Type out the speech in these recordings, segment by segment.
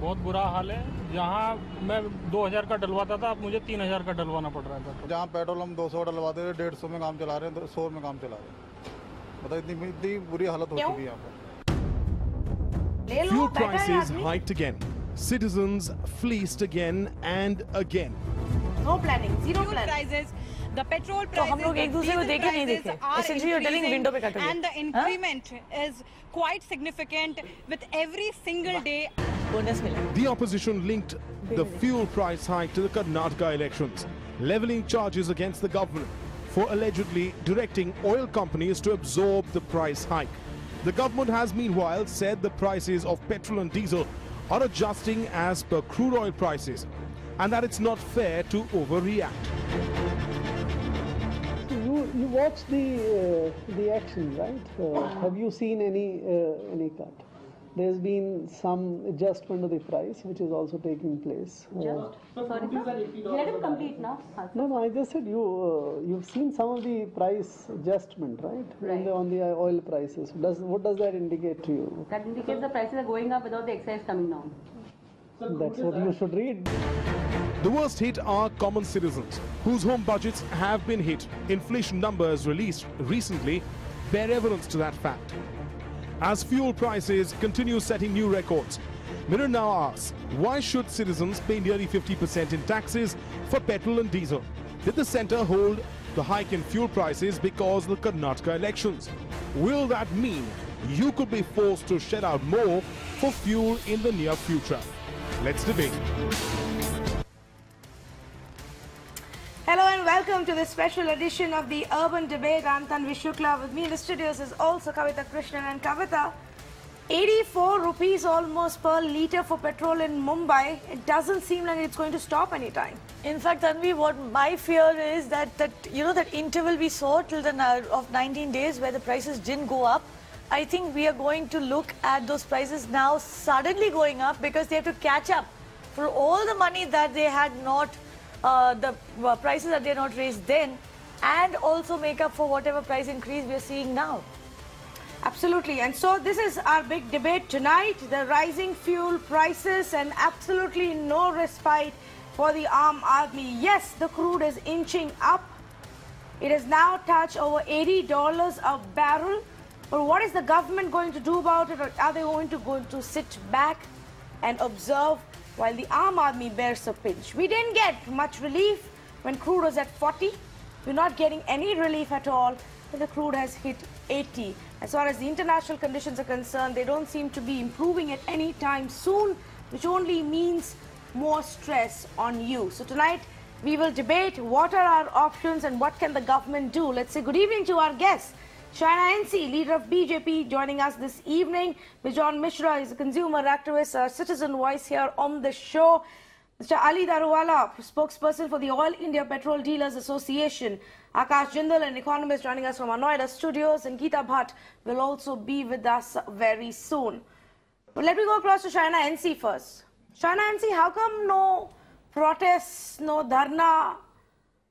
बहुत बुरा हाल है। जहाँ मैं 2000 का डलवाता था, अब मुझे 3000 का डलवाना पड़ रहा है। जहाँ पेट्रोल हम 200 डलवाते थे, 150 में काम चला रहे हैं, 100 में काम चला रहे हैं। मतलब इतनी बुरी हालत हो चुकी है यहाँ पर। Fuel prices hiked again. Citizens fleeced again and again. No planning, zero fuel prices, the petrol prices, हम लोग एक दूसरे को देखे नहीं देखे. Essentially you're telling window पे कट गया. And the increment is quite significant with every single day. Bonus मिला. The opposition linked the fuel price hike to the Karnataka elections, leveling charges against the government for allegedly directing oil companies to absorb the price hike. The government has meanwhile said the prices of petrol and diesel are adjusting as per crude oil prices and that it's not fair to overreact. You watched the action, right? Have you seen any cut? There's been some adjustment of the price, which is also taking place. Sorry, sir. Let him complete now. No, I just said you've seen some of the price adjustment, right? Right. On the oil prices. What does that indicate to you? That indicates the prices are going up without the excise coming down. That's what you should read. The worst hit are common citizens, whose home budgets have been hit. Inflation numbers released recently bear evidence to that fact. As fuel prices continue setting new records, Mirror now asks, why should citizens pay nearly 50% in taxes for petrol and diesel? Did the centre hold the hike in fuel prices because of the Karnataka elections? Will that mean you could be forced to shell out more for fuel in the near future? Let's debate. Hello and welcome to this special edition of the Urban Debate. I'm Tanvi Shukla. With me in the studios is also Kavita Krishnan. And Kavita, 84 rupees almost per litre for petrol in Mumbai. It doesn't seem like it's going to stop anytime. In fact, Tanvi, what my fear is that that interval we saw till of 19 days where the prices didn't go up. I think we are going to look at those prices now suddenly going up because they have to catch up for all the money that they had not, the prices that they had not raised then, and also make up for whatever price increase we are seeing now. Absolutely. And so this is our big debate tonight, the rising fuel prices and absolutely no respite for the Aam Aadmi. Yes, the crude is inching up. It has now touched over $80 a barrel. But what is the government going to do about it? Or are they going to sit back and observe while the Aam Aadmi bears a pinch? We didn't get much relief when crude was at 40. We're not getting any relief at all when the crude has hit 80. As far as the international conditions are concerned, they don't seem to be improving at any time soon, which only means more stress on you. So tonight, we will debate what are our options and what can the government do. Let's say good evening to our guests. Shaina NC, leader of BJP, joining us this evening. Bijon Mishra is a consumer activist, a citizen voice here on the show. Mr. Ali Daruwala, spokesperson for the Oil India Petrol Dealers Association. Akash Jindal, an economist, joining us from our Noida studios. And Geeta Bhatt will also be with us very soon. But let me go across to Shaina NC first. Shaina NC, how come no protests, no dharna,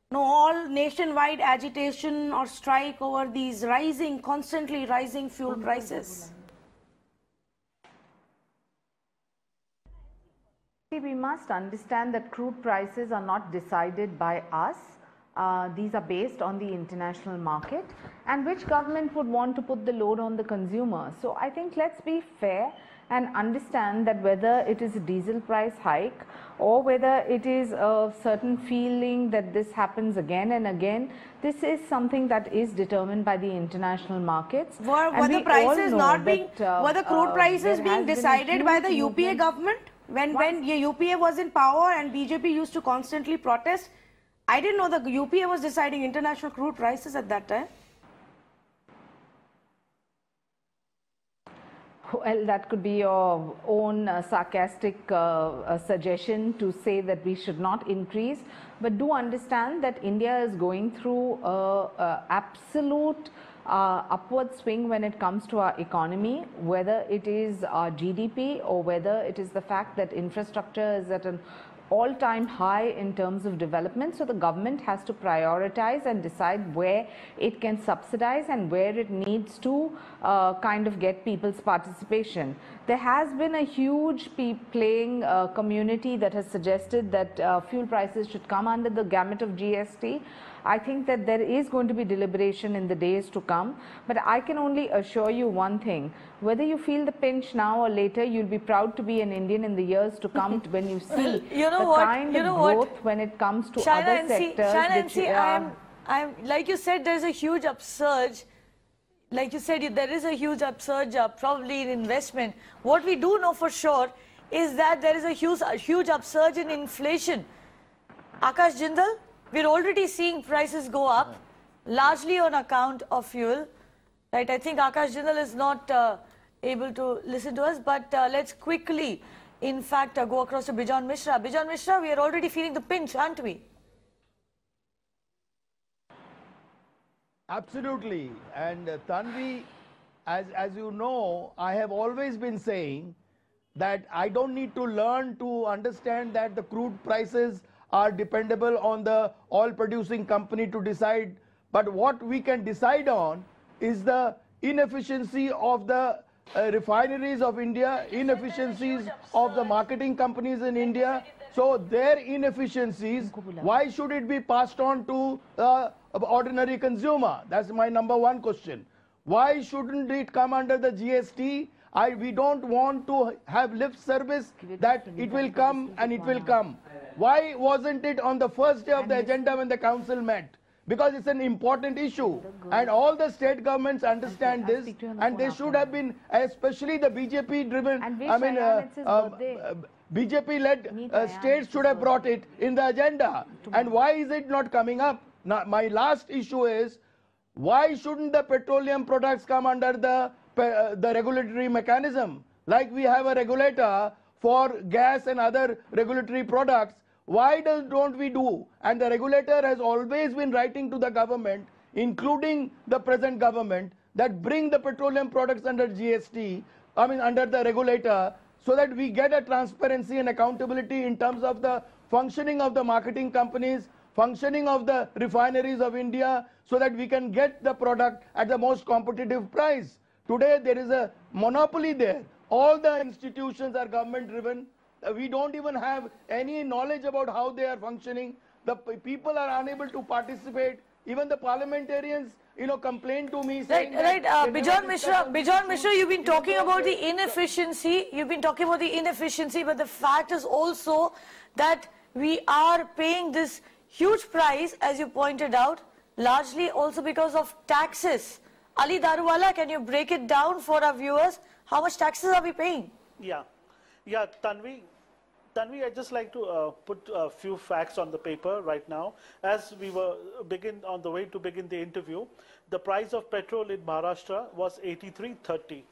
no all nationwide agitation or strike over these constantly rising fuel prices? We must understand that crude prices are not decided by us. These are based on the international market, and which government would want to put the load on the consumer? So I think let's be fair and understand that whether it is a diesel price hike or whether it is a certain feeling that this happens again and again, this is something that is determined by the international markets. Were the prices not being, were the crude prices being decided by the UPA government? When UPA was in power and BJP used to constantly protest, I didn't know the UPA was deciding international crude prices at that time. Well, that could be your own sarcastic suggestion to say that we should not increase. But do understand that India is going through absolute upward swing when it comes to our economy, whether it is our GDP or whether it is the fact that infrastructure is at an all-time high in terms of development. So the government has to prioritize and decide where it can subsidize and where it needs to kind of get people's participation. There has been a huge playing community that has suggested that fuel prices should come under the gamut of GST. I think that there is going to be deliberation in the days to come, but I can only assure you one thing: whether you feel the pinch now or later, you'll be proud to be an Indian in the years to come when you see kind of growth when it comes to other sectors. I'm like you said, there's a huge upsurge. Like you said, there is a huge upsurge probably in investment. What we do know for sure is that there is a huge upsurge in inflation. Akash Jindal, we're already seeing prices go up, largely on account of fuel. Right? I think Akash Jindal is not able to listen to us, but let's quickly, in fact, go across to Bijan Mishra. Bijan Mishra, we are already feeling the pinch, aren't we? Absolutely. And Tanvi, as you know, I have always been saying that I don't need to learn to understand that the crude prices are dependable on the oil producing company to decide. But what we can decide on is the inefficiency of the refineries of India, inefficiencies of the marketing companies in India. So their inefficiencies, why should it be passed on to ordinary consumer? That's my number one question. Why shouldn't it come under the GST? We don't want to have lip service that it will come and it will come. Why wasn't it on the first day of the agenda when the council met? Because it's an important issue, and all the state governments understand this, and they should have been, especially the BJP-driven, BJP-led states should have brought it in the agenda. And why is it not coming up? Now, my last issue is, why shouldn't the petroleum products come under the regulatory mechanism? Like we have a regulator for gas and other regulatory products. Why don't we do? And the regulator has always been writing to the government, including the present government, that bring the petroleum products under GST, under the regulator, so that we get a transparency and accountability in terms of the functioning of the marketing companies, functioning of the refineries of India, so that we can get the product at the most competitive price. Today there is a monopoly there. All the institutions are government driven. We don't even have any knowledge about how they are functioning. The people are unable to participate. Even the parliamentarians, complain to me saying Bijan Mishra, you've been talking about the inefficiency. You've been talking about the inefficiency, but the fact is also that we are paying this huge price, as you pointed out, largely also because of taxes. Ali Daruwala, can you break it down for our viewers? How much taxes are we paying? Yeah, Tanvi, I'd just like to put a few facts on the paper right now. As we were on the way to begin the interview, the price of petrol in Maharashtra was 83.30,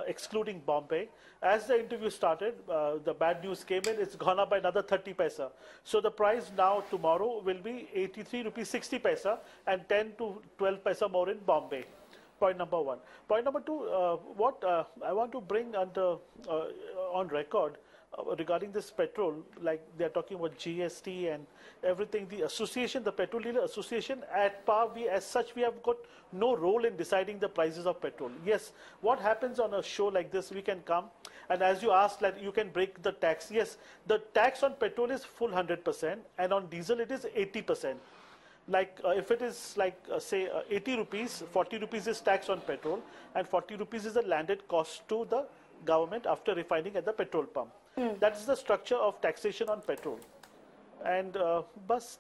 excluding Bombay. As the interview started, the bad news came in, it's gone up by another 30 paisa. So the price now tomorrow will be 83 rupees 60 paisa and 10 to 12 paisa more in Bombay. Point number one. Point number two, what I want to bring on record regarding this petrol, like they're talking about GST and everything, the association, the Petrol Dealer Association, at par, as such, we have got no role in deciding the prices of petrol. Yes, what happens on a show like this, we can come, and as you asked, like you can break the tax. Yes, the tax on petrol is full 100%, and on diesel it is 80%. Like if it is like say 80 rupees, 40 rupees is tax on petrol and 40 rupees is the landed cost to the government after refining at the petrol pump. That is the structure of taxation on petrol. And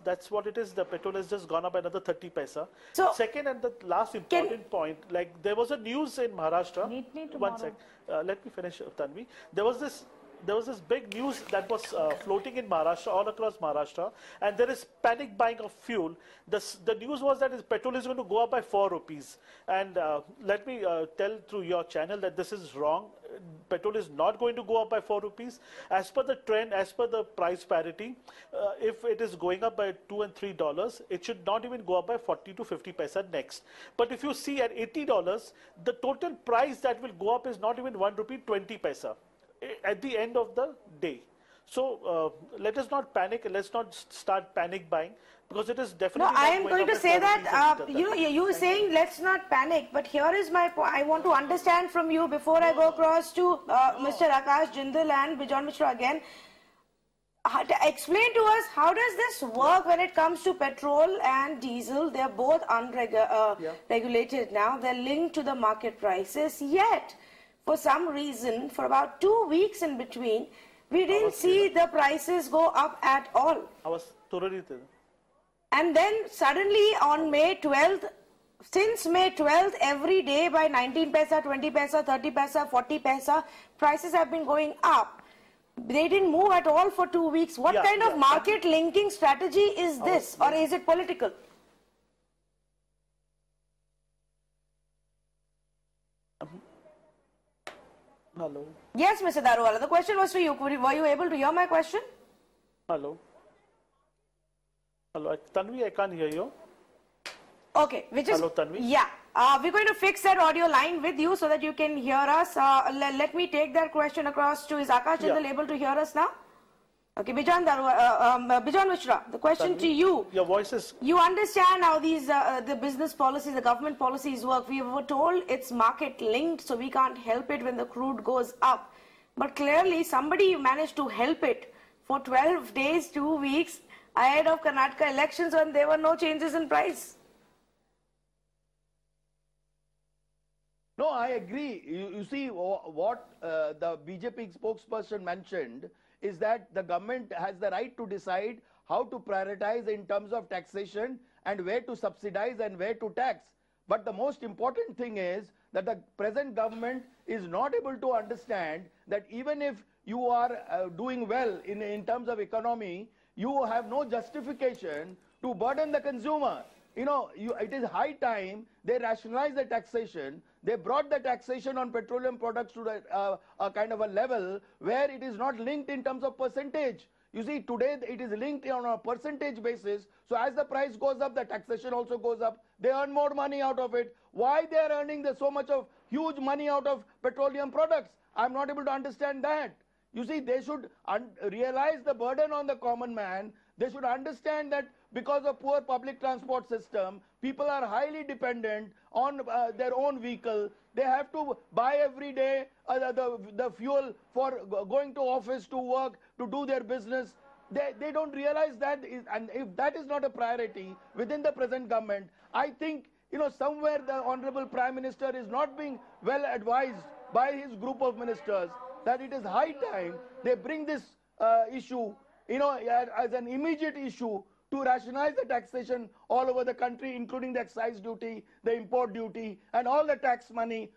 that's what it is. The petrol has just gone up another 30 paisa. So, second and the last important point, like there was a news in Maharashtra. One sec. Let me finish, Tanvi. There was this big news that was floating in Maharashtra, all across Maharashtra, and there is panic buying of fuel. The news was that petrol is going to go up by 4 rupees. And let me tell through your channel that this is wrong. Petrol is not going to go up by 4 rupees. As per the trend, as per the price parity, if it is going up by $2 and $3, it should not even go up by 40 to 50 paisa next. But if you see at $80, the total price that will go up is not even 1 rupee 20 paisa at the end of the day. So let us not panic. Let's not start panic buying, because it is definitely. No, I not am going going up to as say government that, said you were saying let's not panic, but here is my point. I want to understand from you before I go across to Mr. Akash Jindal and Bijon Mishra again. Explain to us, how does this work when it comes to petrol and diesel? They're both unregulated now. They're linked to the market prices. Yet, for some reason, for about 2 weeks in between, we didn't see the prices go up at all. I was totally there. And then suddenly on May 12th, since May 12th, every day by 19 paisa, 20 paisa, 30 paisa, 40 paisa, prices have been going up. They didn't move at all for 2 weeks. What kind of market linking strategy is this, or is it political? Hello. Yes, Mr. Daruwala, the question was for you. Were you able to hear my question? Hello. Hello, Tanvi, I can't hear you. Okay, which is... Hello, Tanvi. Yeah, we're going to fix that audio line with you so that you can hear us. Let me take that question across to... Is Akash Jindal able to hear us now? Okay, Bijon Mishra, the question to you. Your voice is... You understand how these the business policies, the government policies work. We were told it's market linked, so we can't help it when the crude goes up. But clearly, somebody managed to help it for 12 days, 2 weeks, ahead of Karnataka elections when there were no changes in price. No, I agree. You see, what the BJP spokesperson mentioned is that the government has the right to decide how to prioritize in terms of taxation and where to subsidize and where to tax. But the most important thing is that the present government is not able to understand that even if you are doing well in terms of economy, you have no justification to burden the consumer. You know, it is high time they rationalize the taxation. They brought the taxation on petroleum products to a kind of a level where it is not linked in terms of percentage. You see, today it is linked on a percentage basis. So as the price goes up, the taxation also goes up. They earn more money out of it. Why they are earning so much of huge money out of petroleum products? I'm not able to understand that. You see, they should realize the burden on the common man. They should understand that because of poor public transport system, people are highly dependent on their own vehicle. They have to buy every day the fuel for going to office, to work, to do their business. They don't realize that, and if that is not a priority within the present government, I think, you know, somewhere the Honorable Prime Minister is not being well advised by his group of ministers that it is high time they bring this issue, you know, as an immediate issue to rationalize the taxation all over the country, including the excise duty, the import duty, and all the tax money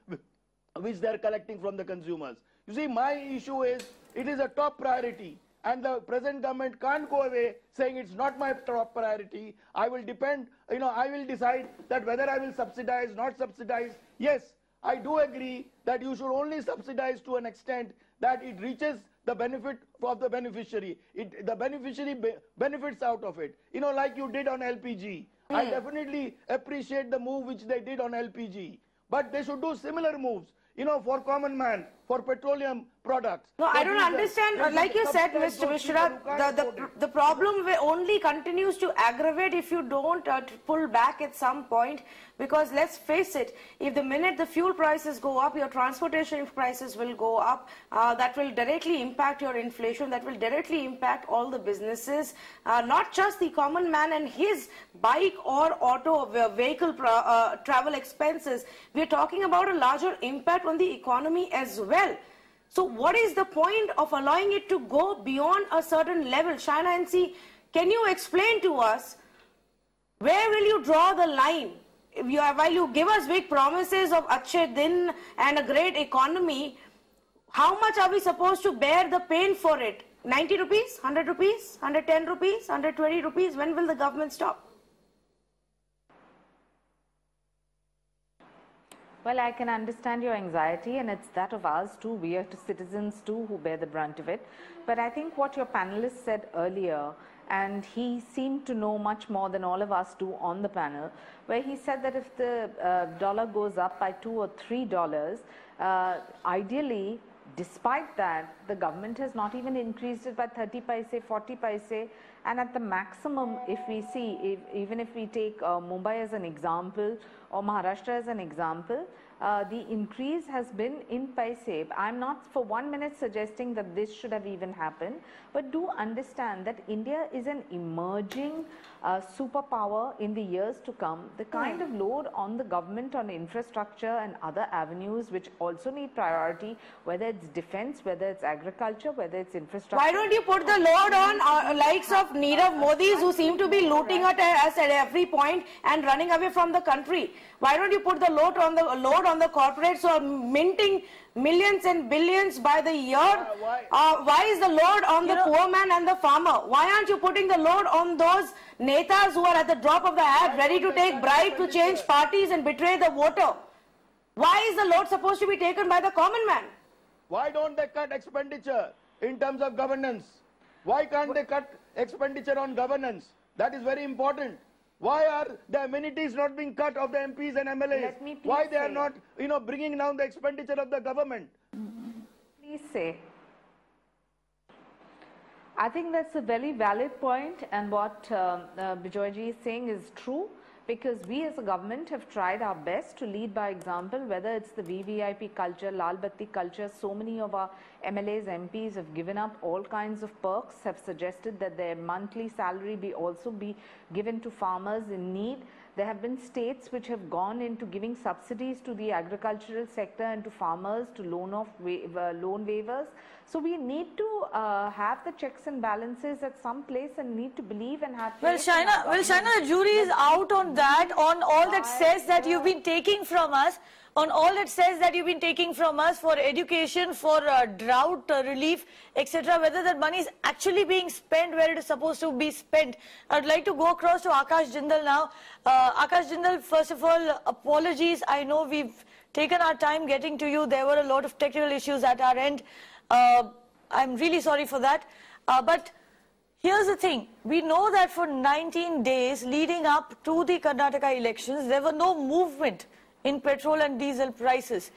which they are collecting from the consumers. You see, my issue is, it is a top priority, and the present government can't go away saying it's not my top priority. I will depend, you know, I will decide that whether I will subsidize, not subsidize. Yes, I do agree that you should only subsidize to an extent that it reaches the benefit of the beneficiary. The beneficiary benefits out of it. You know, like you did on LPG. I definitely appreciate the move which they did on LPG. But they should do similar moves, you know, for common man, for petroleum products. No, I don't understand. Like you said, Mr. Mishra, the problem only continues to aggravate if you don't pull back at some point. Because let's face it, if the minute the fuel prices go up, your transportation prices will go up. That will directly impact your inflation. That will directly impact all the businesses, not just the common man and his bike or auto vehicle travel expenses. We're talking about a larger impact on the economy as well. So what is the point of allowing it to go beyond a certain level? Shaina NC, can you explain to us, where will you draw the line? While you give us big promises of Achhe Din and a great economy, how much are we supposed to bear the pain for it? 90 rupees, 100 rupees, 110 rupees, 120 rupees? When will the government stop? Well, I can understand your anxiety, and it's that of us too. We are citizens too who bear the brunt of it. But I think what your panelist said earlier, and he seemed to know much more than all of us do on the panel, where he said that if the dollar goes up by $2 or $3, ideally Despite that, the government has not even increased it by 30 paise, 40 paise, and at the maximum, if we see, even if we take Mumbai as an example or Maharashtra as an example, the increase has been in paise. I'm not for 1 minute suggesting that this should have even happened, but do understand that India is an emerging superpower in the years to come. The kind of load on the government on infrastructure and other avenues which also need priority, whether it's defense, whether it's agriculture, whether it's infrastructure. Why don't you put the load on likes of Nirav Modis, who seem to be looting at us at every point and running away from the country? Why don't you put the load on the corporates who are minting millions and billions by the year? Why is the load on the poor man and the farmer? Why aren't you putting the load on those netas who are at the drop of the hat ready to take bribe to change parties and betray the voter? Why is the load supposed to be taken by the common man? Why don't they cut expenditure in terms of governance? Why can't they cut expenditure on governance? That is very important. Why are the amenities not being cut of the MPs and MLAs? Why they are not, bringing down the expenditure of the government? Please say. I think that's a very valid point, and what Bijoyji is saying is true, because we as a government have tried our best to lead by example, whether it's the VVIP culture, Lal Batti culture. So many of our MLAs, MPs have given up all kinds of perks, have suggested that their monthly salary also be given to farmers in need. There have been states which have gone into giving subsidies to the agricultural sector and to farmers to loan waivers. So we need to have the checks and balances at some place and need to believe and have. Well, Shaina, the jury is out on that, on all that says that you've been taking from us, on all that says that you've been taking from us for education, for drought relief, etc. Whether that money is actually being spent where it is supposed to be spent. I'd like to go across to Akash Jindal now. Akash Jindal, first of all, apologies. I know we've taken our time getting to you. There were a lot of technical issues at our end. I'm really sorry for that. But here's the thing. We know that for 19 days leading up to the Karnataka elections, there were no movement in petrol and diesel prices.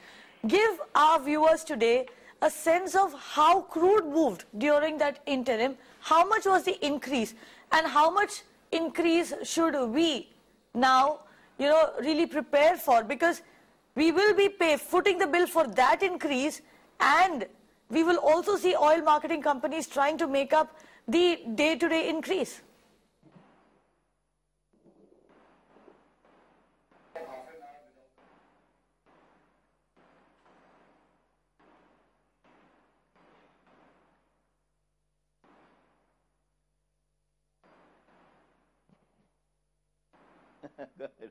Give our viewers today a sense of how crude moved during that interim, how much was the increase, and how much increase should we now, really prepare for, because we will be footing the bill for that increase, and we will also see oil marketing companies trying to make up the day-to-day increase. Go ahead.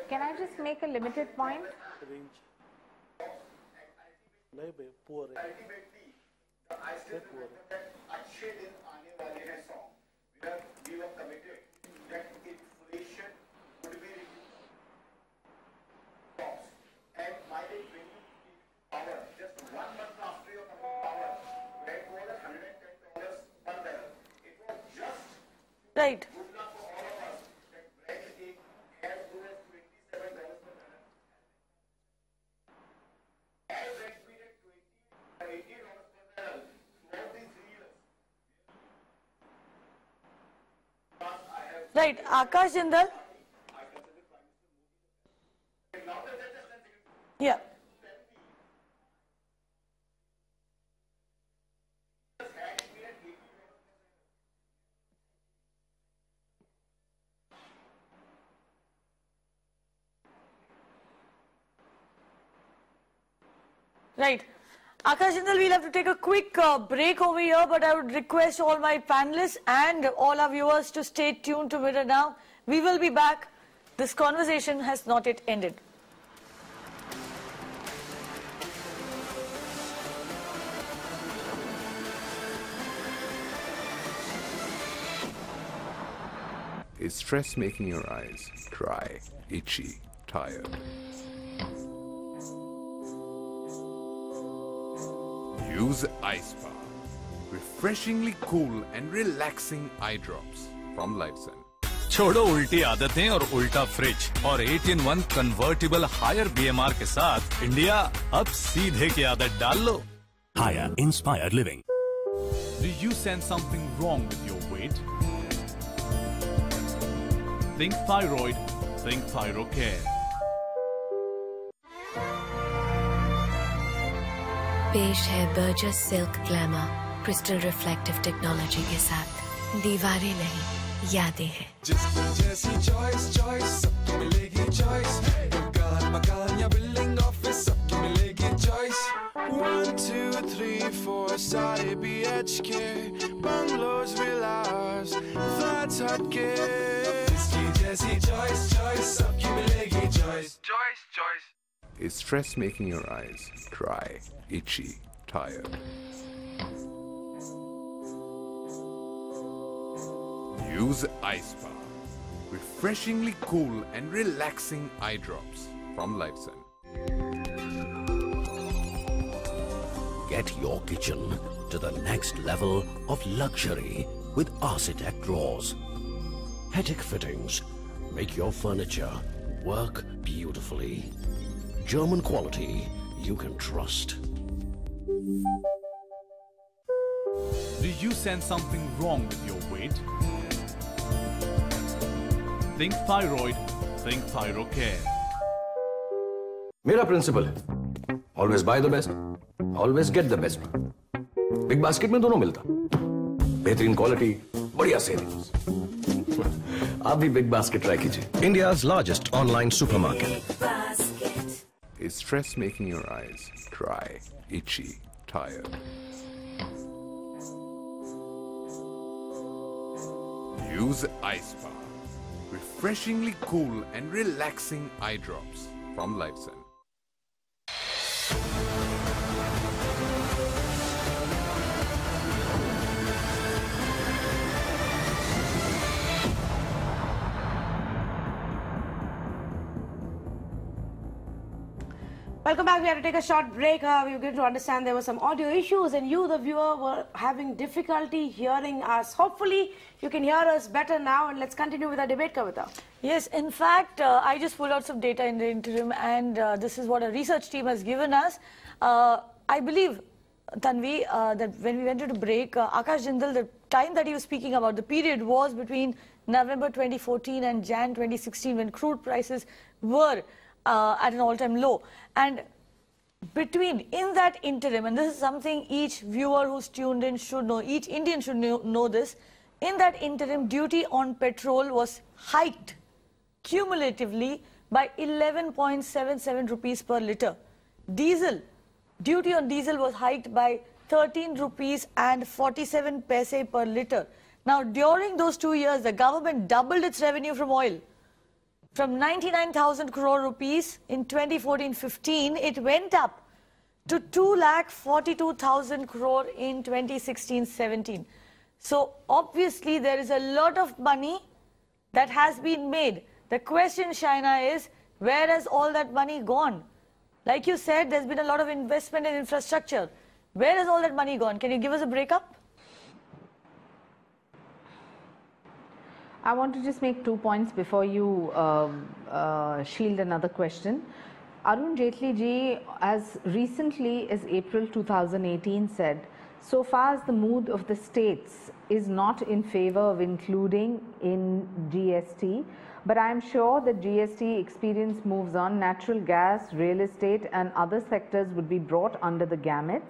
Can I just make a limited point? Range. नहीं बे, poor है. Very poor है. अच्छे दिन आने वाले हैं song. We were committed that inflation would be reduced. And my power just 1 month after your coming power, where it was $110 per barrel. It was just Right. good luck for all of us that Brent has low as $27 per barrel. As Brent been at $80 per barrel throughout these 3 years. Right. Akash Jindal. Yeah. Right. Akash Jindal, we'll have to take a quick break over here, but I would request all my panelists and all our viewers to stay tuned to Mirror now. We will be back. This conversation has not yet ended. Is stress making your eyes dry, itchy, tired? Use Ice Bar. Refreshingly cool and relaxing eye drops from Lifezen. छोड़ो उल्टी आदतें और उल्टा fridge और 8-in-1 convertible higher BMR के साथ India अब सीधे की आदत डाल लो. Higher inspired living. Do you sense something wrong with your weight? Think thyroid, think ThyroCare. पेश है Burgess silk glamour crystal reflective technology के साथ. दीवारें नहीं, यादें हैं. जैसी चॉइस सबकी मिलेगी चॉइस. दुकान मकान या बिल्डिंग ऑफिस सबकी मिलेगी चॉइस. 1 2 3 4 सारे BHK bungalows villas flats हटके. जिसकी जैसी चॉइस सबकी मिलेगी choice. Choice. Is stress making your eyes dry, itchy, tired? Use Ice Bar. Refreshingly cool and relaxing eye drops from Lifezen. Get your kitchen to the next level of luxury with Architect drawers. Hetic fittings make your furniture work beautifully. German quality you can trust. Do you sense something wrong with your weight? Think thyroid, think ThyroCare. मेरा principal है always by the best, always get the best. Big basket में दोनों मिलता. बेहतरीन quality, बढ़िया savings. आप भी big basket try कीजिए. India's largest online supermarket. Is stress making your eyes dry, itchy, tired? Use Ice Bar. Refreshingly cool and relaxing eye drops from Lifezen. Welcome back. We had to take a short break. We were going to understand there were some audio issues and you, the viewer, were having difficulty hearing us. Hopefully, you can hear us better now, and let's continue with our debate, Kavita. Yes, in fact, I just pulled out some data in the interim, and this is what a research team has given us. I believe, Tanvi, that when we went into break, Akash Jindal, the time that he was speaking about, the period was between November 2014 and Jan 2016, when crude prices were at an all-time low. And in that interim, and this is something each viewer who's tuned in should know, each Indian should know this, in that interim, duty on petrol was hiked cumulatively by 11.77 rupees per litre. Duty on diesel was hiked by 13 rupees and 47 paise per litre. Now, during those 2 years, the government doubled its revenue from oil. From 99,000 crore rupees in 2014-15, it went up to 2,42,000 crore in 2016-17. So obviously there is a lot of money that has been made. The question, Shaina, is where has all that money gone? Like you said, there's been a lot of investment in infrastructure. Where has all that money gone? Can you give us a breakup? I want to just make 2 points before you shield another question. Arun Jaitley ji, as recently as April 2018 said, so far as the mood of the states is not in favor of including in GST, but I am sure that GST experience moves on, natural gas, real estate and other sectors would be brought under the gamut,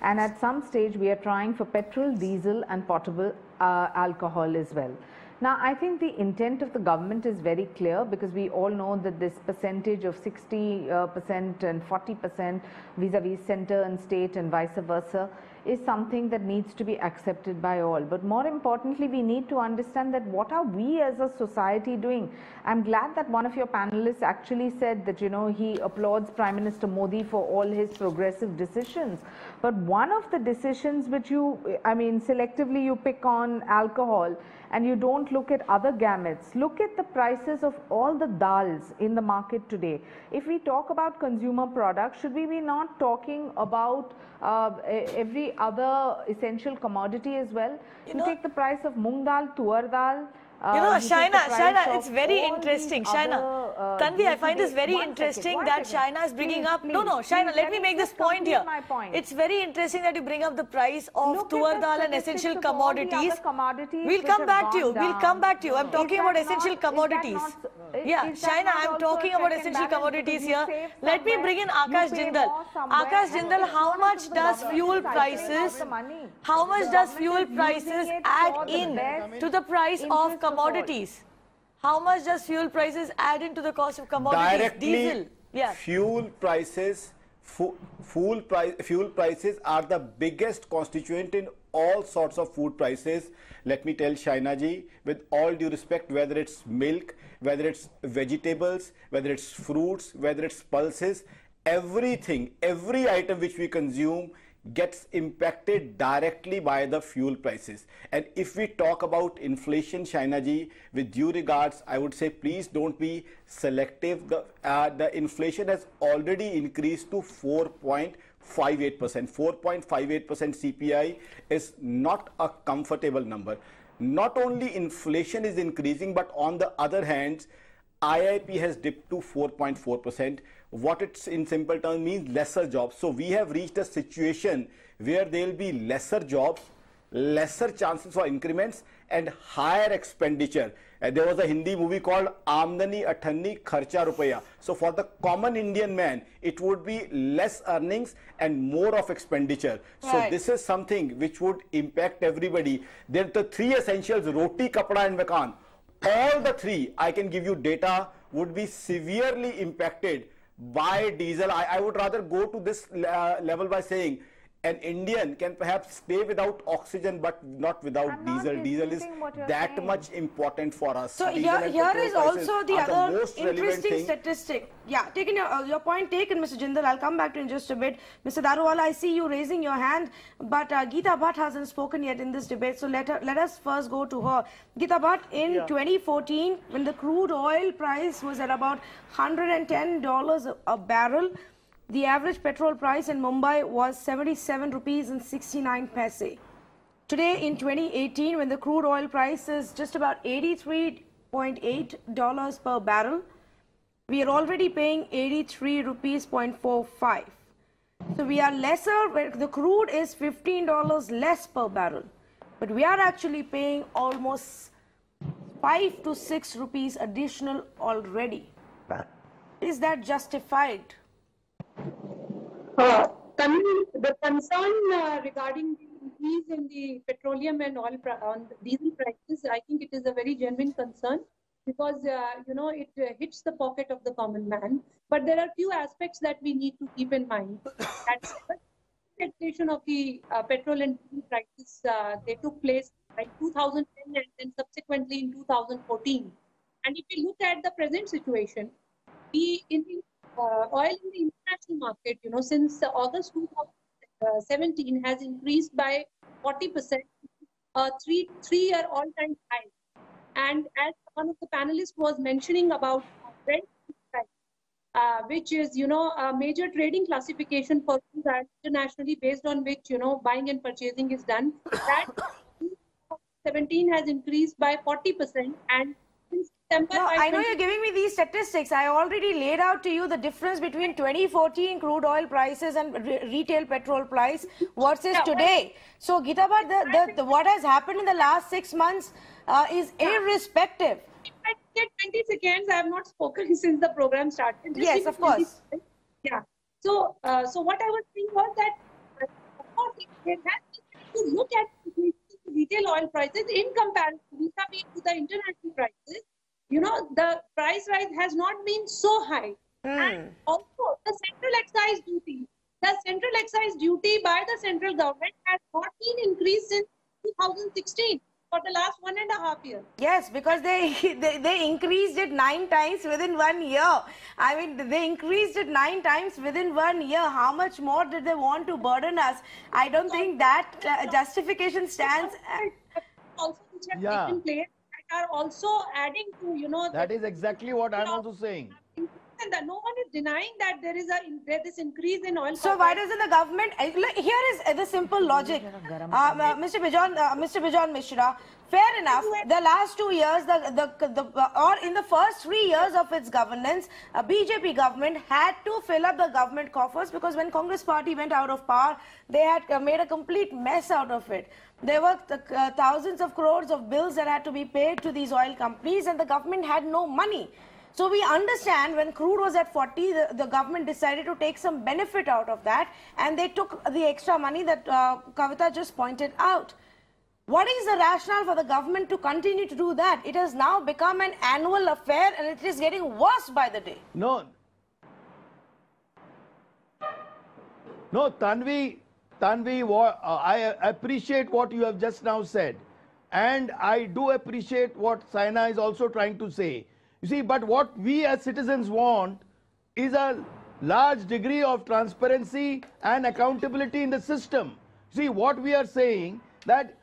and at some stage we are trying for petrol, diesel and potable alcohol as well. Now, I think the intent of the government is very clear, because we all know that this percentage of 60% and 40% vis-a-vis center and state and vice versa is something that needs to be accepted by all. But more importantly, we need to understand that what are we as a society doing? I'm glad that one of your panelists actually said that, you know, he applauds Prime Minister Modi for all his progressive decisions. But one of the decisions which you, I mean, selectively you pick on alcohol and you don't look at other gamuts. Look at the prices of all the dals in the market today. If we talk about consumer products, should we be not talking about every other essential commodity as well? You take the price of mung dal, tuar dal. Shaina, it's very interesting. Shaina, Tanvi, I find this very interesting that Shaina is bringing up. No, Shaina, let me make this point here. It's very interesting that you bring up the price of tuar dal and essential commodities. We'll come back to you. We'll come back to you. I'm talking about essential commodities. Yeah, Shaina, I'm talking about essential commodities here. Let me bring in Akash Jindal. Akash Jindal, how much does fuel prices add in to the price of commodities? How much does fuel prices add into the cost of commodities? Directly, diesel. Yeah. Fuel prices are the biggest constituent in all sorts of food prices. Let me tell Shaina ji, with all due respect, whether it's milk, whether it's vegetables, whether it's fruits, whether it's pulses, everything, every item which we consume gets impacted directly by the fuel prices. And if we talk about inflation, Shaina ji, with due regards, I would say please don't be selective. The inflation has already increased to 4.58%. 4.58% CPI is not a comfortable number. Not only inflation is increasing, but on the other hand, IIP has dipped to 4.4%. What it's in simple terms means lesser jobs. So we have reached a situation where there will be lesser jobs, lesser chances for increments and higher expenditure. There was a Hindi movie called Amdani Athanni Kharcha Rupaya. So for the common Indian man, it would be less earnings and more of expenditure. So this is something which would impact everybody. There are the three essentials: roti, kapda and makan. All the three, I can give you data, would be severely impacted by diesel. I would rather go to this level by saying an Indian can perhaps stay without oxygen but not without diesel. Diesel is that much important for us. So here is also the other interesting statistic. Yeah, taking your point taken, Mr. Jindal. I'll come back to you in just a bit. Mr. Daruwala, I see you raising your hand, but Geeta Bhatt hasn't spoken yet in this debate. So let us first go to her. Geeta Bhatt, in 2014, when the crude oil price was at about $110 a barrel, the average petrol price in Mumbai was 77 rupees and 69 paise. Today in 2018, when the crude oil price is just about $83.8 per barrel, we are already paying 83 rupees 0.45. So we are lesser, the crude is $15 less per barrel, but we are actually paying almost 5 to 6 rupees additional already. Is that justified? The concern regarding the increase in the petroleum and oil on the diesel prices, I think it is a very genuine concern, because it hits the pocket of the common man. But there are few aspects that we need to keep in mind. That's taxation of the petrol and diesel prices. They took place in 2010 and then subsequently in 2014. And if we look at the present situation, oil in the international market, since August 2017 has increased by 40%, three-year all-time high. And as one of the panelists was mentioning about Brent, which is, a major trading classification for internationally based on which, buying and purchasing is done, that 2017 has increased by 40%. And since September, now, I know you're giving me these statistics. I already laid out to you the difference between 2014 crude oil prices and retail petrol price versus today. So, Geetabar, what has happened in the last 6 months is irrespective. If I get 20 seconds, I have not spoken since the program started. Yes, of course. Yeah. So, what I was saying was that, of course, it has to look at retail oil prices in comparison vis-a-vis to the international prices. The price rise has not been so high. And also the central excise duty. The central excise duty by the central government has not been increased since 2016 for the last 1.5 years. Yes, because they increased it 9 times within 1 year. I mean, they increased it 9 times within 1 year. How much more did they want to burden us? I don't think that justification stands. Also, which have taken place are also adding to, that is exactly what I'm also saying. And no one is denying that there is this increase in oil. So why doesn't the government? Here is the simple logic, Mr. Bijon Mishra. Fair enough. The last 2 years, or in the first 3 years of its governance, a BJP government had to fill up the government coffers, because when Congress party went out of power, they had made a complete mess out of it. There were thousands of crores of bills that had to be paid to these oil companies, and the government had no money. So we understand when crude was at 40, the government decided to take some benefit out of that, and they took the extra money that Kavita just pointed out. What is the rationale for the government to continue to do that? It has now become an annual affair, and it is getting worse by the day. No, Tanvi, I appreciate what you have just now said. And I do appreciate what Saina is also trying to say. You see, but what we as citizens want is a large degree of transparency and accountability in the system. See, what we are saying, that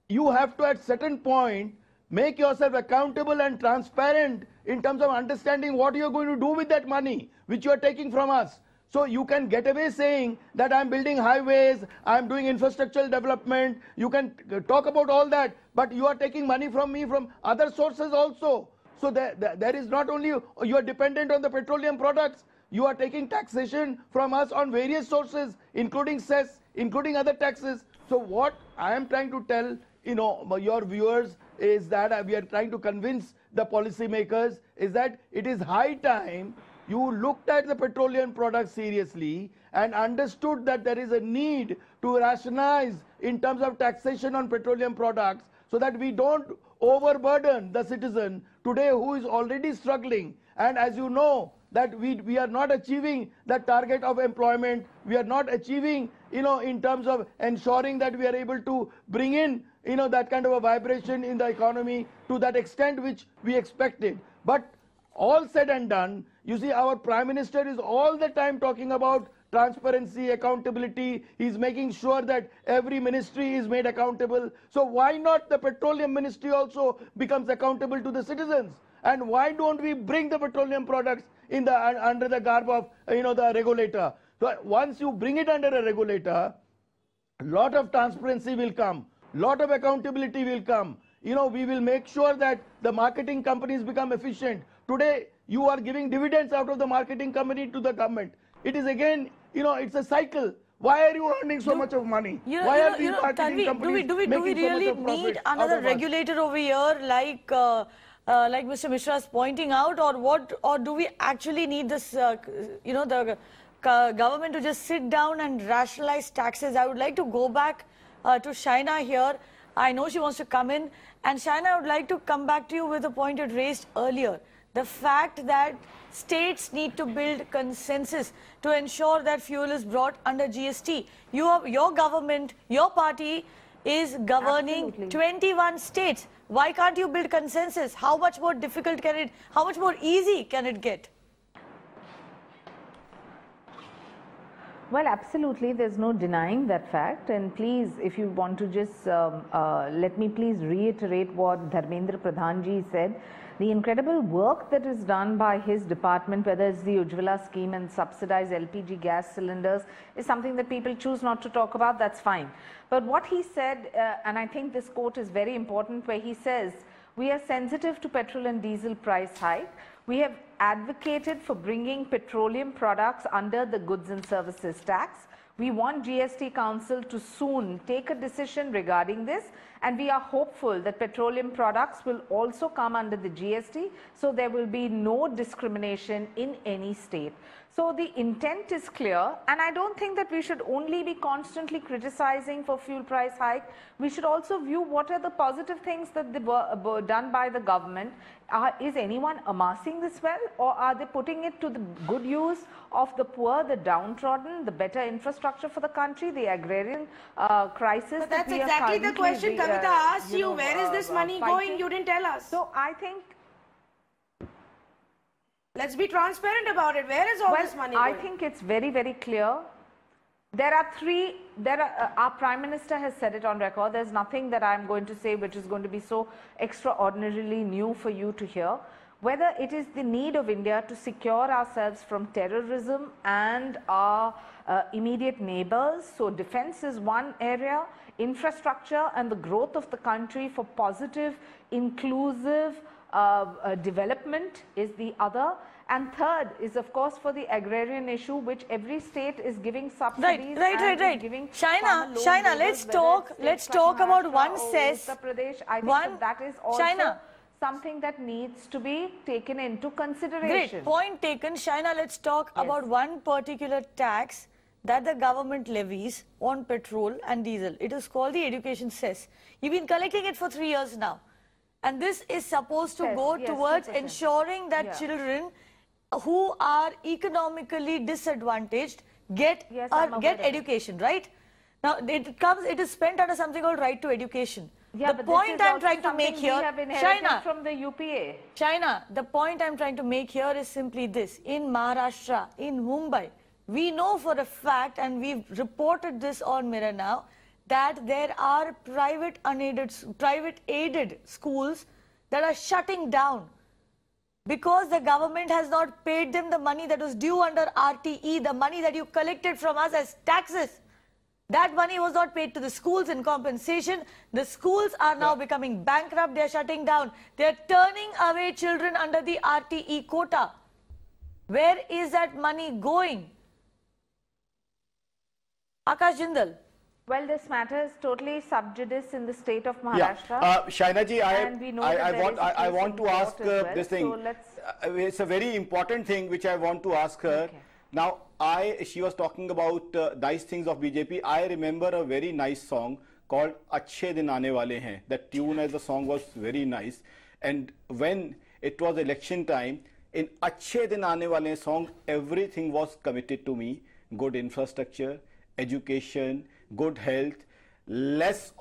you have to at certain point make yourself accountable and transparent in terms of understanding what you are going to do with that money which you are taking from us. So you can get away saying that I'm building highways, I'm doing infrastructural development, you can talk about all that, but you are taking money from me from other sources also. So there is not only you are dependent on the petroleum products, you are taking taxation from us on various sources, including cess, including other taxes. So what I am trying to tell your viewers is that we are trying to convince the policymakers is that it is high time you looked at the petroleum products seriously and understood that there is a need to rationalize in terms of taxation on petroleum products, so that we don't overburden the citizen today who is already struggling. And as you know, that we are not achieving the target of employment, we are not achieving, in terms of ensuring that we are able to bring in, that kind of a vibration in the economy to that extent which we expected. But all said and done, you see, our Prime Minister is all the time talking about transparency, accountability. He's making sure that every ministry is made accountable. So why not the Petroleum Ministry also becomes accountable to the citizens? And why don't we bring the petroleum products in the under the garb of the regulator? So once you bring it under a regulator, a lot of transparency will come, lot of accountability will come. We will make sure that the marketing companies become efficient. Today, you are giving dividends out of the marketing company to the government. It is again, it's a cycle. Why are you earning so much of money? Why are these marketing companies do we really need another regulator over here like Mr. Mishra is pointing out, or what? Or do we actually need this, the government to just sit down and rationalize taxes? I would like to go back to Shaina here. I know she wants to come in. And Shaina, I would like to come back to you with a point you raised earlier. The fact that states need to build consensus to ensure that fuel is brought under GST. Your government, your party is governing 21 states. Why can't you build consensus? How much more difficult can it, how much more easy can it get? Well, absolutely, there's no denying that fact. And please, if you want to just let me please reiterate what Dharmendra Pradhanji said. The incredible work that is done by his department, whether it's the Ujjwala scheme and subsidized LPG gas cylinders, is something that people choose not to talk about. That's fine. But what he said, and I think this quote is very important, where he says, we are sensitive to petrol and diesel price hike. We have advocated for bringing petroleum products under the goods and services tax. We want GST Council to soon take a decision regarding this, and we are hopeful that petroleum products will also come under the GST, so there will be no discrimination in any state. So the intent is clear, and I don't think that we should only be constantly criticizing for fuel price hike. We should also view what are the positive things that were done by the government. Is anyone amassing this well, or are they putting it to the good use of the poor, the downtrodden, the better infrastructure for the country, the agrarian crisis? But that's exactly the question Kavita asked you. Where is this money going? You didn't tell us. So I think, let's be transparent about it. Where is all this money going? I think it's very, very clear. There are three, our Prime Minister has said it on record. There's nothing that I'm going to say which is going to be so extraordinarily new for you to hear. Whether it is the need of India to secure ourselves from terrorism and our immediate neighbors. So defense is one area, infrastructure and the growth of the country for positive, inclusive development is the other. And third is, of course, for the agrarian issue, which every state is giving subsidies. Right. Shaina, let's talk about one cess. Uttar Pradesh. I think that is also something that needs to be taken into consideration. Great, point taken. Shaina, let's talk about one particular tax that the government levies on petrol and diesel. It is called the education cess. You've been collecting it for 3 years now. And this is supposed to go towards ensuring that children who are economically disadvantaged get education, right? Now, it is spent under something called right to education. Yeah, the point I'm trying to make here, Shaina, from the UPA. Shaina, the point I'm trying to make here is simply this. In Maharashtra, in Mumbai, we know for a fact, and we've reported this on Mirror Now, that there are private aided schools that are shutting down because the government has not paid them the money that was due under RTE, the money that you collected from us as taxes. That money was not paid to the schools in compensation. The schools are now becoming bankrupt. They are shutting down. They are turning away children under the RTE quota. Where is that money going? Akash Jindal. Well, this matter is totally sub judice in the state of Maharashtra. Shaina ji, I want to ask this thing. So it's a very important thing which I want to ask her. Okay. Now, she was talking about nice things of BJP. I remember a very nice song called Achhe Din Aane Wale Hain. The tune as the song was very nice. And when it was election time, in Achhe Din Aane Wale Hain song, everything was committed to me. Good infrastructure, education, good health, less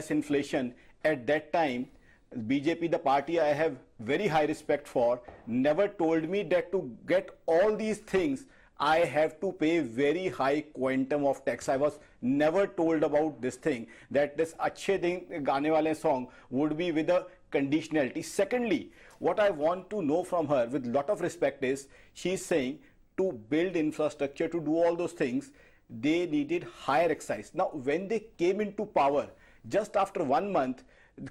inflation. At that time, BJP, the party I have very high respect for, never told me that to get all these things, I have to pay very high quantum of tax. I was never told about this thing, that this Achhe Din Aane Wale song would be with a conditionality. Secondly, what I want to know from her with lot of respect is, she is saying to build infrastructure, to do all those things, they needed higher excise. Now, when they came into power, just after 1 month,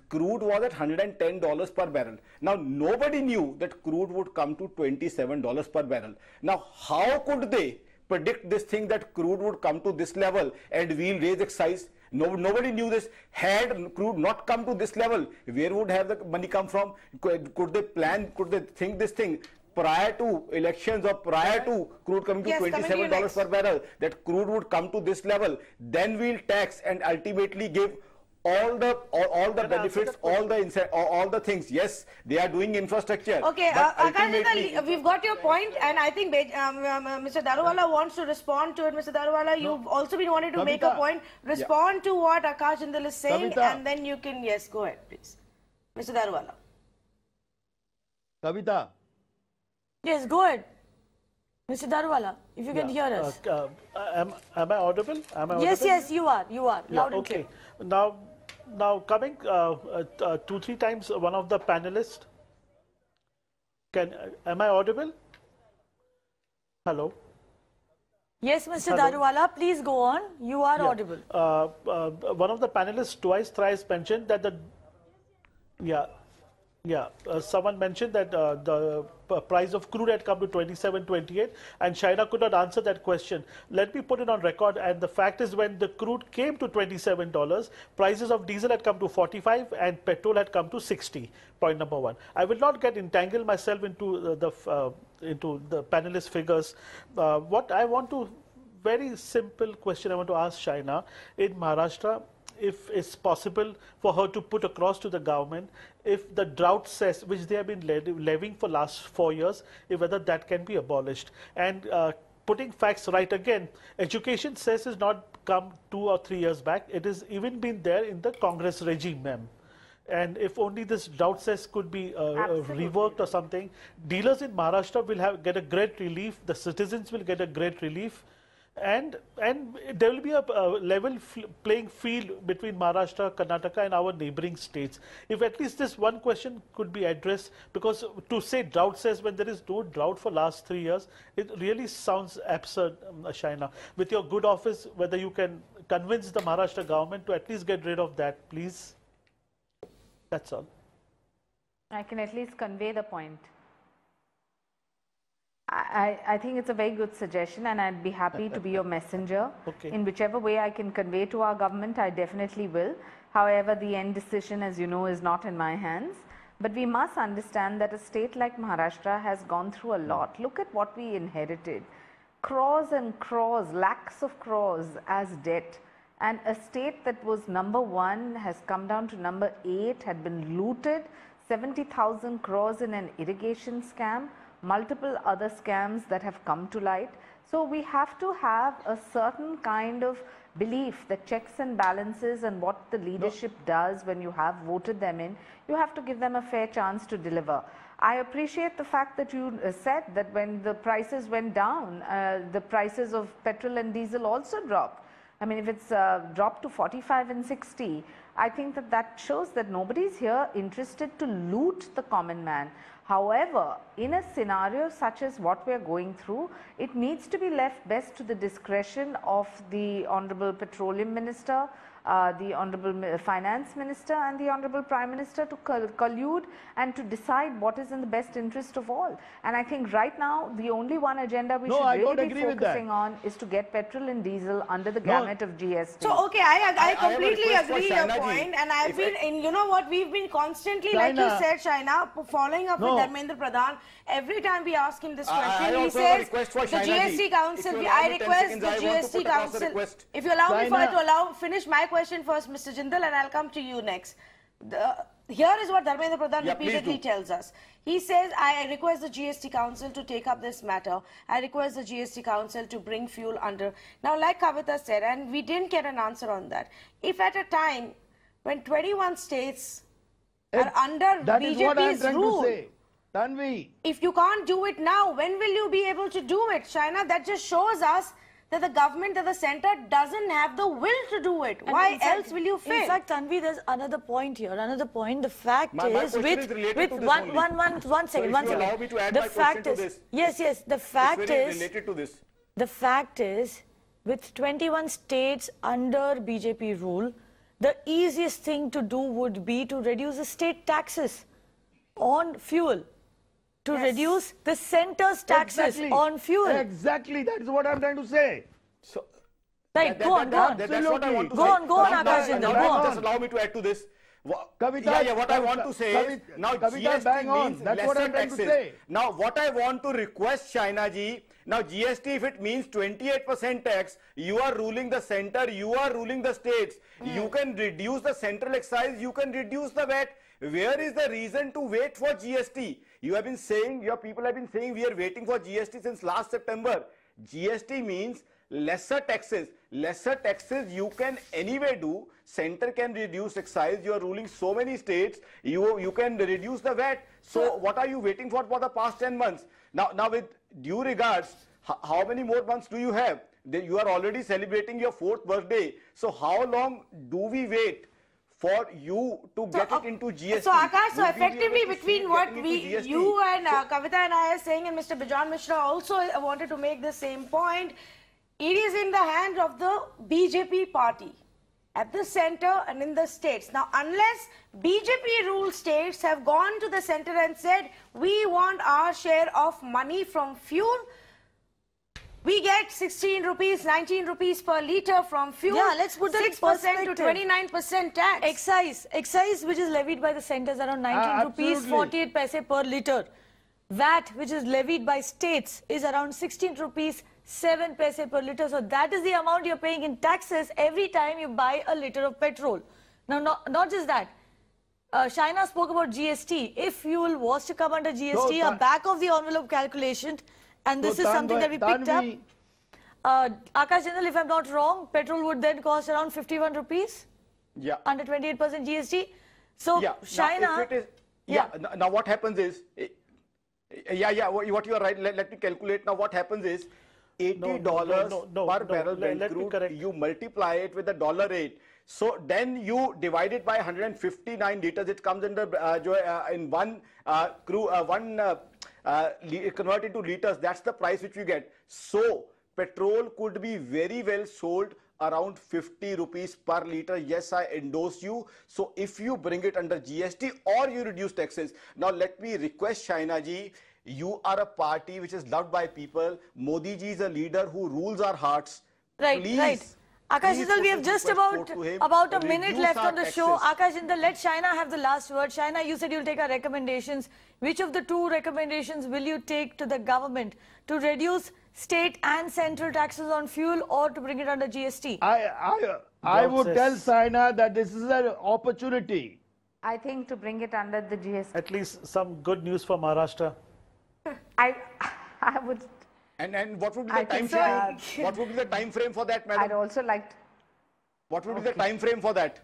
crude was at $110 per barrel. Now, nobody knew that crude would come to $27 per barrel. Now, how could they predict this thing, that crude would come to this level and we'll raise excise? Nobody knew this. Had crude not come to this level, where would have the money come from? Could they plan, could they think this thing prior to elections or prior to crude coming to $27 per barrel, that crude would come to this level? Then we'll tax and ultimately give all the benefits, all the things. Yes, they are doing infrastructure. Okay, ultimately, we've got your point, and I think Mr. Daruwala wants to respond to it. Mr. Daruwala, you've also been wanting to make a point. Respond to what Akash Jindal is saying, and then you can, yes, go ahead, please. Mr. Daruwala. Kavita. Yes, go ahead. Mr. Daruwala, if you can hear us. Am I audible? Yes, you are. Loud and clear. Now coming 2-3 times one of the panelists. Am I audible? Hello. Yes, Mr. Daruwala, please go on. You are audible. One of the panelists thrice mentioned that someone mentioned that the price of crude had come to 27.28, and China could not answer that question. Let me put it on record, and the fact is, when the crude came to $27, prices of diesel had come to 45 and petrol had come to 60. Point number one. I will not get entangled myself into the panelist figures. What I want to, very simple question I want to ask China, in Maharashtra, if it's possible for her to put across to the government, if the drought cess, which they have been levying for last 4 years, if whether that can be abolished. And putting facts right again, education cess has not come 2 or 3 years back. It has even been there in the Congress regime, ma'am. And if only this drought cess could be reworked or something, dealers in Maharashtra will get a great relief. The citizens will get a great relief. And there will be a level playing field between Maharashtra, Karnataka and our neighboring states. If at least this one question could be addressed, because to say drought cess when there is no drought for last 3 years, it really sounds absurd, Shaina. With your good office, whether you can convince the Maharashtra government to at least get rid of that, please. That's all. I can at least convey the point. I think it's a very good suggestion, and I'd be happy to be your messenger. Okay. In whichever way I can convey to our government, I definitely will. However, the end decision, as you know, is not in my hands. But we must understand that a state like Maharashtra has gone through a lot. Look at what we inherited. Crores and crores, lakhs of crores as debt. And a state that was #1 has come down to #8, had been looted, 70,000 crores in an irrigation scam, multiple other scams that have come to light. So we have to have a certain kind of belief that checks and balances and what the leadership does when you have voted them in, you have to give them a fair chance to deliver. I appreciate the fact that you said that when the prices went down, the prices of petrol and diesel also dropped. I mean, if it's dropped to 45 and 60, I think that shows that nobody's here interested to loot the common man. However, in a scenario such as what we are going through, it needs to be left best to the discretion of the Honorable Petroleum Minister, the Honorable Finance Minister and the Honorable Prime Minister to collude and to decide what is in the best interest of all. And I think right now the only one agenda we should really be focusing on is to get petrol and diesel under the gamut of GST. So okay, I completely agree your point, and I've been, and you know what, we've been constantly, like you said, Shaina, following up with Dharmendra Pradhan. Every time we ask him this question, he says the GST Council. I request the GST Council. If you allow me to finish my question first, Mr. Jindal, and I'll come to you next. Here is what Dharmendra Pradhan repeatedly tells us. He says, I request the GST Council to take up this matter. I request the GST Council to bring fuel under. Now, like Kavita said, and we didn't get an answer on that. If at a time when 21 states are under BJP's rule, Tanvi, if you can't do it now, when will you be able to do it? Shaina, that just shows us that the government, that the centre doesn't have the will to do it. And why else will you fail? In fact, Tanvi, there's another point here. Another point. The fact is, one second. Allow me to add the my fact question is, to this. Yes. The fact is related to this. The fact is, with 21 states under BJP rule, the easiest thing to do would be to reduce the state taxes on fuel. To reduce the centre's taxes on fuel. Exactly, that's what I'm trying to say. So, right, go on. That's what I want to say. Go on, Akash Jindal, go on. Just allow me to add to this. Kavita, what I want to say is, now Kavita, bang GST on. means That's what lesser I'm trying to taxes. say. Now, what I want to request China ji, now GST, if it means 28% tax, you are ruling the center, you are ruling the states. You can reduce the central excise, you can reduce the VAT. Where is the reason to wait for GST? You have been saying, your people have been saying we are waiting for GST since last September. GST means lesser taxes. Lesser taxes you can anyway do. Center can reduce excise. You are ruling so many states. You can reduce the VAT. So what are you waiting for the past 10 months? Now with due regards, how many more months do you have? You are already celebrating your 4th birthday. So how long do we wait for you to get it into GST? So Akash, so effectively between what you and Kavita and I are saying, and Mr. Bijan Mishra also wanted to make the same point, it is in the hands of the BJP party at the center and in the states. Now, unless BJP ruled states have gone to the center and said, we want our share of money from fuel, we get 16 rupees, 19 rupees per litre from fuel. Yeah, let's put that in 6% to 29% tax. Excise which is levied by the centers around 19 rupees 48 paise per litre. VAT which is levied by states is around 16 rupees 7 paise per litre. So that is the amount you're paying in taxes every time you buy a litre of petrol. Now, not just that. Shaina spoke about GST. If fuel was to come under GST, a back of the envelope calculation, and this is something that we picked up. Akash Jindal, if I'm not wrong, petrol would then cost around 51 rupees. Yeah. Under 28% GST. So, Shaina. Now what happens is, what you are right. Let me calculate. Now what happens is, $80 per barrel Brent crude. You multiply it with the dollar rate. So then you divide it by 159 liters. It comes under in one convert into liters. That's the price which you get. So petrol could be very well sold around 50 rupees per litre. Yes, I endorse you. So if you bring it under GST or you reduce taxes. Now let me request Shaina ji, you are a party which is loved by people. Modi ji is a leader who rules our hearts. Right, please, right. Akash Jindal, we have just about a minute left on the show. Akash Jindal, let Shaina have the last word. Shaina, you said you'll take our recommendations. Which of the 2 recommendations will you take to the government to reduce state and central taxes on fuel or to bring it under GST? I would tell Shaina that this is an opportunity. I think to bring it under the GST. At least some good news for Maharashtra. I would. And what would be the time frame? What would be the time frame for that, madam? I'd also like. What would be the time frame for that?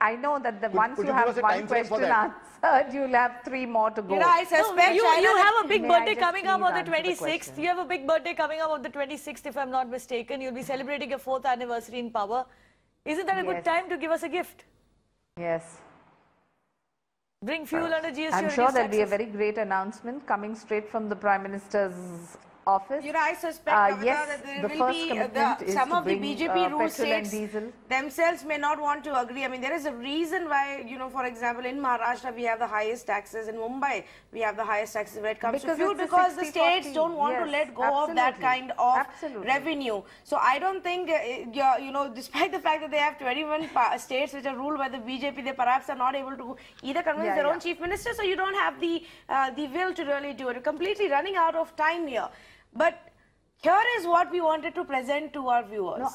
I know that once you have one question answered, you'll have 3 more to go. You know, I suspect you have a big birthday coming up on the 26th. You have a big birthday coming up on the 26th, if I'm not mistaken. You'll be celebrating your 4th anniversary in power. Isn't that a good time to give us a gift? Yes. Bring fuel under GST. I'm sure there'll be a very great announcement coming straight from the Prime Minister's office. You know, I suspect yes, that the first commitment is some to of the bring BJP ruled petrol and states diesel. themselves may not want to agree. I mean, there is a reason why, you know, for example, in Maharashtra we have the highest taxes. In Mumbai we have the highest taxes when it comes to fuel, because the states don't want to let go of that kind of revenue. So I don't think, you know, despite the fact that they have 21 states which are ruled by the BJP, they perhaps are not able to either convince their own chief minister, so you don't have the will to really do it. You're completely running out of time here. But here is what we wanted to present to our viewers.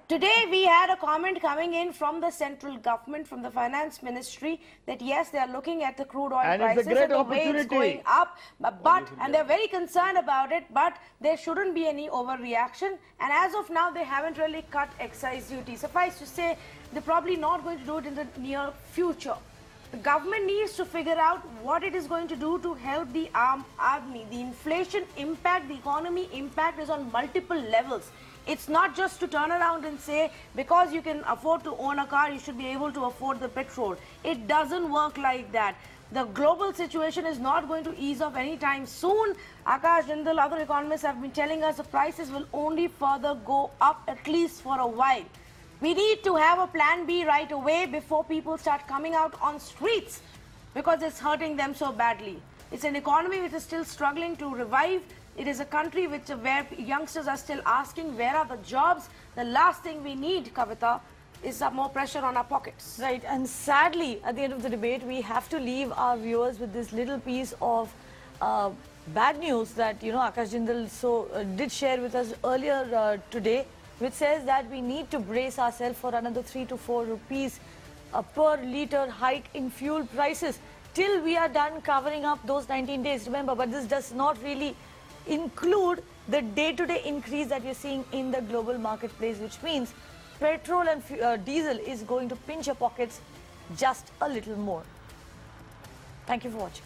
Today we had a comment coming in from the central government, from the finance ministry, that yes, they are looking at the crude oil prices and the way it's going up, and they're very concerned about it, but there shouldn't be any overreaction. And as of now, they haven't really cut excise duty. Suffice to say, they're probably not going to do it in the near future. The government needs to figure out what it is going to do to help the army. The inflation impact, the economy impact is on multiple levels. It's not just to turn around and say, because you can afford to own a car, you should be able to afford the petrol. It doesn't work like that. The global situation is not going to ease off anytime soon. Akash Jindal, other economists have been telling us the prices will only further go up, at least for a while. We need to have a plan B right away before people start coming out on streets, because it's hurting them so badly. It's an economy which is still struggling to revive. It is a country where youngsters are still asking, where are the jobs? The last thing we need, Kavita, is some more pressure on our pockets. Right, and sadly, at the end of the debate, we have to leave our viewers with this little piece of bad news that, Akash Jindal did share with us earlier today, which says that we need to brace ourselves for another 3 to 4 rupees per litre hike in fuel prices till we are done covering up those 19 days. Remember, but this does not really include the day-to-day increase that we're seeing in the global marketplace, which means petrol and diesel is going to pinch your pockets just a little more. Thank you for watching.